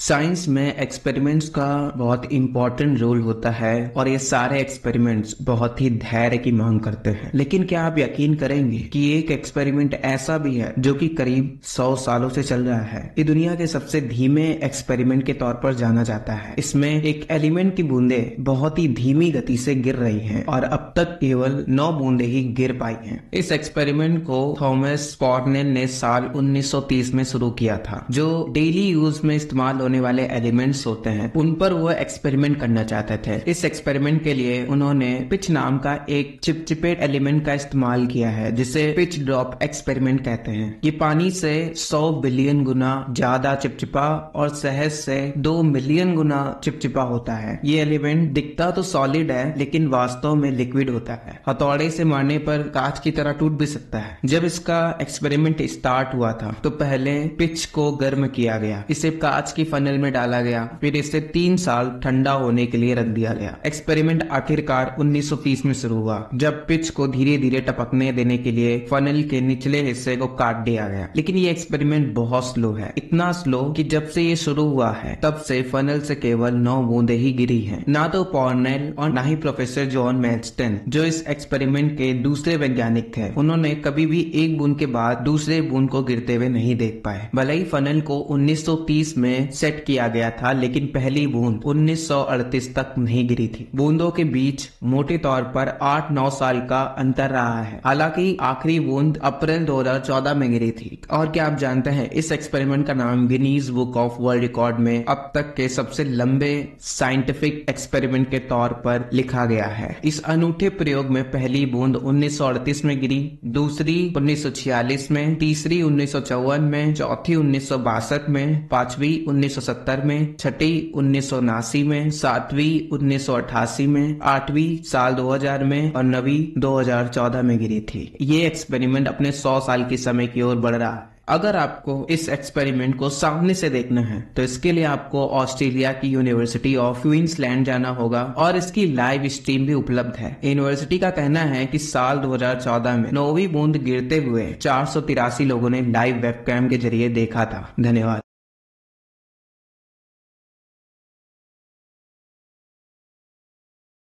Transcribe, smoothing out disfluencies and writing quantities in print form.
Science में experiments का बहुत इंपॉर्टेंट रोल होता है और ये सारे एक्सपेरिमेंट्स बहुत ही धैर्य की मांग करते हैं। लेकिन क्या आप यकीन करेंगे कि एक एक्सपेरिमेंट ऐसा भी है जो कि करीब 100 सालों से चल रहा है। ये दुनिया के सबसे धीमे एक्सपेरिमेंट के तौर पर जाना जाता है। इसमें एक एलिमेंट की बूंदे बहुत ही धीमी गति से गिर रही हैं और अब तक केवल 9 बूंदे ही गिर पाई हैं। इस एक्सपेरिमेंट को थॉमस कॉर्नेल ने साल 1930 में शुरू किया था। जो डेली यूज में इस्तेमाल होने वाले एलिमेंट्स होते हैं उन पर वो एक्सपेरिमेंट करना चाहते थे। इस एक्सपेरिमेंट के लिए उन्होंने पिच नाम का एक चिपचिपे एलिमेंट का इस्तेमाल किया है जिसे पिच ड्रॉप एक्सपेरिमेंट कहते हैं। ये पानी से 100 बिलियन गुना ज्यादा चिपचिपा और शहद से 2 मिलियन गुना चिपचिपा होता है। ये एलिमेंट दिखता तो सॉलिड है लेकिन वास्तव में लिक्विड होता है। हथौड़े से मारने पर कांच की तरह टूट भी सकता है। जब इसका एक्सपेरिमेंट स्टार्ट हुआ था तो पहले पिच को गर्म किया गया, इसे कांच की फनल में डाला गया, फिर इसे 3 साल ठंडा होने के लिए रख दिया गया। एक्सपेरिमेंट आखिरकार 1930 में शुरू हुआ जब पिच को धीरे धीरे टपकने देने के लिए फनल के निचले हिस्से को काट दिया गया। लेकिन ये एक्सपेरिमेंट बहुत स्लो है, इतना स्लो कि जब से ये शुरू हुआ है तब से फनल से केवल 9 बूंदे ही गिरी हैं। ना तो कॉर्नेल और ना ही प्रोफेसर जॉन मैल्स्टन जो इस एक्सपेरिमेंट के दूसरे वैज्ञानिक थे, उन्होंने कभी भी एक बूंद के बाद दूसरे बूंद को गिरते हुए नहीं देख पाए। भले ही फनल को 1930 में सेट किया गया था लेकिन पहली बूंद 1938 तक नहीं गिरी थी। बूंदों के बीच मोटे तौर पर 8-9 साल का अंतर रहा है। हालांकि आखिरी बूंद अप्रैल 2014 में गिरी थी। और क्या आप जानते हैं इस एक्सपेरिमेंट का नाम Guinness book of world record में अब तक के सबसे लंबे साइंटिफिक एक्सपेरिमेंट के तौर पर लिखा गया है। इस अनूठे प्रयोग में पहली बूंद 1938 में गिरी, दूसरी 1946 में, तीसरी 1954 में, चौथी 1962 में, पांचवी 1970 में, छठी 1979 में, सातवीं 1988 में, आठवीं साल 2000 में और नवीं 2014 में गिरी थी। ये एक्सपेरिमेंट अपने 100 साल की समय की ओर बढ़ रहा है। अगर आपको इस एक्सपेरिमेंट को सामने से देखना है तो इसके लिए आपको ऑस्ट्रेलिया की यूनिवर्सिटी ऑफ क्वींसलैंड जाना होगा और इसकी लाइव स्ट्रीम भी उपलब्ध है। यूनिवर्सिटी का कहना है कि साल 2014 में 9वीं बूंद गिरते हुए 483 लोगों ने लाइव वेबकैम के जरिए देखा था। धन्यवाद।